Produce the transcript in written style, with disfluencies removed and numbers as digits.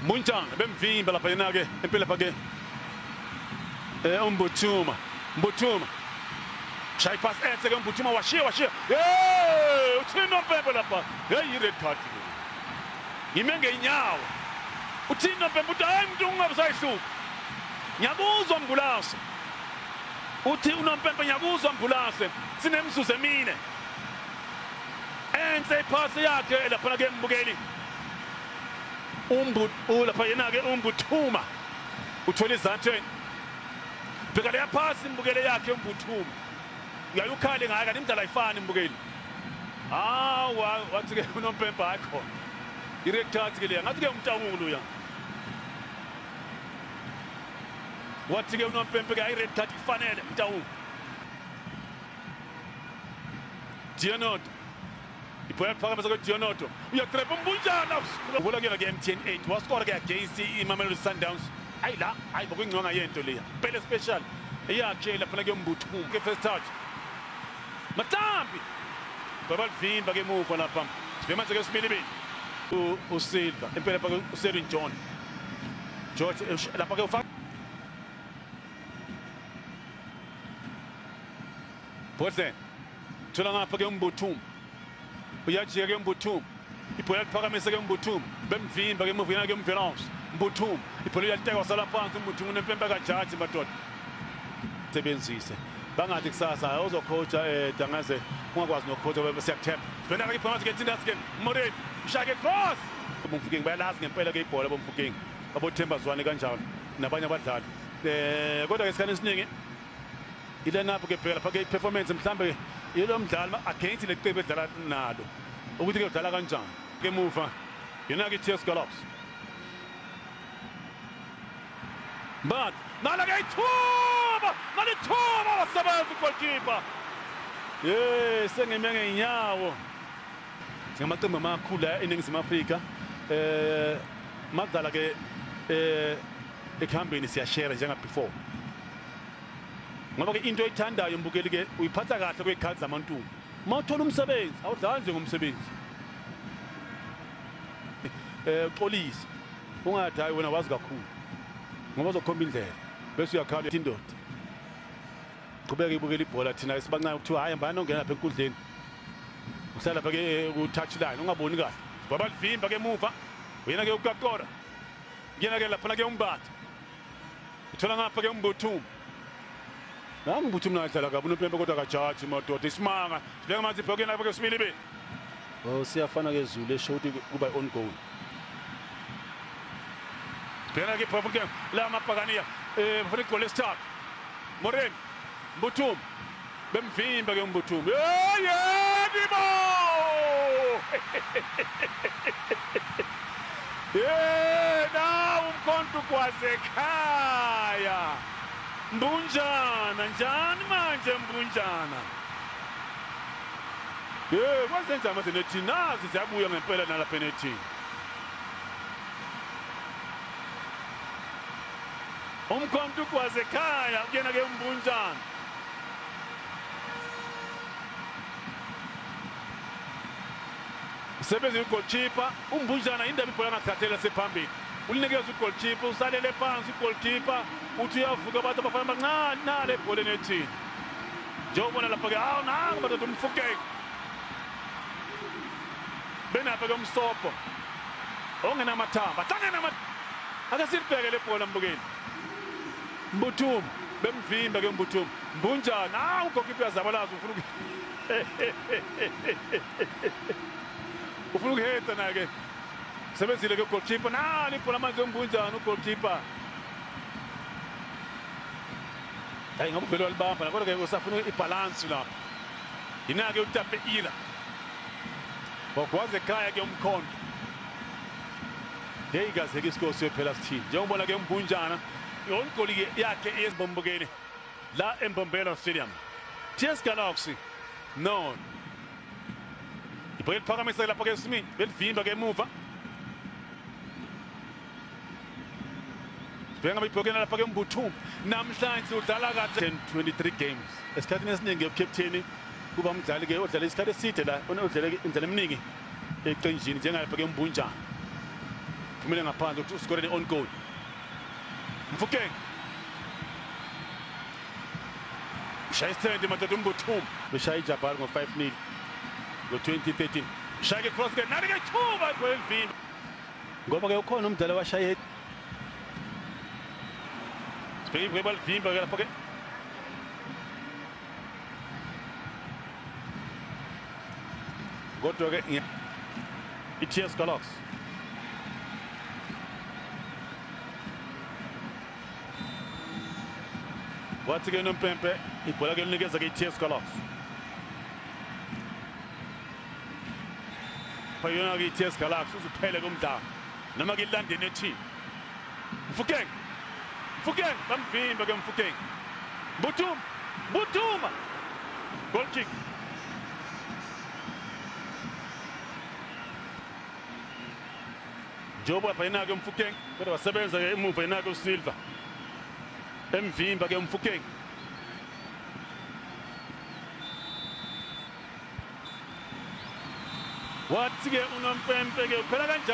Munjana bemvimba lapha yena ke empela lapha ke uMbuthuma shaya pass ethe ke uMbuthuma washiya uthina Mpempe lapha hey red card yime ngeenyawo uthina Mpempe uthi hayi umuntu ungabusayihluka ngiyakuzwa Mbulase uthi uNompempe ngiyakuzwa Mbulase sinemzuzu emine enhle iphasi yakhe lapha ke mbukeli lapha yena ke uMbuthuma uthola izantheni bheka leya phasi imbukele yakhe uMbuthuma uyayikhale ngayo kanti imidlalo ayifani imbukeli wathi ke uNompempe ayikho i-red card ke leya ngathi ke umntawulu ya wathi ke uNompempe ke i-red card ifanele umntawulu Dionoto ipoya phakamisa ke Dionoto uyatrepa umbunjana ubona ke MTN 8 waskora ke against iMamelodi Sundowns hayi bokungconga yento leya phela special eyakhe lapha ke uMbuthuma ke first touch Matambi babalvimba ke muva lapha sibemanje ke sibili uSilva empela lapha uSerwin John George lapha ke ufaka Bose thola ngapha ke uMbuthuma uyajika ke uMbuthuma ipoya kuphakamisa ke uMbuthuma bemvimba ke muva yana ke uMvelons Mbuthuma ibhola yalteka wasala phansi uMbuthuma uNempempe kajaji madoda sebenzise bangathi kusasa uzocoacha Dangaze ungakwazi nocoacha siyakuthemba sibona ke iphakathi ke Tindas ke Moreni ushaya ke cross bomfuking bayalazi ngempela ke ibhola bomfuking babothemba Zwane kanjalo nabanye abadlali kodwa ke isikhathi esiningi ile napho ke phela phake performance mhlambe yilo mdlali against leqembu edlala nalo ukuthi ke udlala kanjani ke muva yena ke TS Galaxy but nalituba wasebenza goalkeeper sengime ngeenyawo ngamaqembu amakhulu eNingizimu Afrika madlala ke ekhambeni siyashare njenga before ngoba ke into oyithandayo mbukeli ke uyiphatha kahle kwekhadi zamantungu mawuthola umsebenzi awudlali nje ngomsebenzi xolisa ungathi hayi wena wazi kakhulu ngoba uzokhomba indlela bese uyakhala indoda qhubeka ibukela ibhola thina sibancane ukuthiwa hayi mbani ongena lapha enkundleni uhlala lapha ke ku touch line ungaboni kahle babalivimba ke muva uyena ke ukaqora yena ke lapha ke umbatha uthola ngapha ke uMbuthuma UMbuthuma nadlala kabi uNompempe kodwa kajaji madoda isimanga sibeka manje ibhokeni lapha ke sibili siyafana ke Zulu esho ukuthi kuba on goal Pena ke phofu ke la mabhakaniya bafuna igoli lesithathu Moreni Mbuthuma bemvimba ke uMbuthuma yebo nawu umkhonto kwasekhaya Mbunjana njani manje Mbunjana kwenzenza manje nethi nazi siyabuya ngempela nalapha nethi umkhonto kwasekhaya kuyena ke uMbunjana sebenza ugoalkeeper uMbunjana indaba ibhola ngathathela sephambili ulinikeza ugoalkeeper usalele phansi ugoalkeeper uthi uyavuka abantu abafana abancane nale ebholeni ethini njengobona lapha ke nangu badoda umfukeke benapha ke umsobho ongenamathamba ake silibheke le bhola mbukeli Mbuthuma bemvimba ke Mbuthuma Mbunjana ugoalkeeper yazabalaza ufuna ukuheta na ke sebenzile ke goalkeeper nani ibhola manje uMbunjana ugoalkeeper hayi ngoba vele walibamba kodwa ke usafuna ibalance lapha yina ke uTambe ila wakwaze ekhaya ke umkhonto kaze ke isikole siyophela sithini njengobona ke uMbunjana yonigoli yakhe ezibombukeni la eMbombela Stadium TS Galaxy no ibhola phakamisa lapha ke Smith belivimba ke emuva benga bibhokena lapha ke uMbuthuma namhlanje udlala kahle 23 games esikhathini esiningi ucaptain kuba umdlali ke odlala isikhathi eside la onodlala indlela eminingi eqenjini njengalapha ke uMbunjana phumele ngaphandle ukuthi uskorele on goal. Mfokeng Shaya isithende madoda uMbuthuma beshaya iJabhali ngo-5-0 ngo-2013. Shaya cross ke nani ke thuba eMvimba ngoba ke ukhona umdlalo washaya Sibheke ibheke balivimba ke lapho ke kodwa ke iTS Galaxy wathi ke noMpempe ibhola ke linikeza ke iTS Galaxy phayona ke iTS Galaxy uzuphele komdlalo noma ke ilandene ethi Mfokeng bamvimba ke Mfokeng Mbuthuma goal kick Jobo phayona ke Mfokeng kodwa wasebenza ke emuva yena ke uSilva emvimba ke Mfokeng wathi ke unoMpempe ke uphela kanjani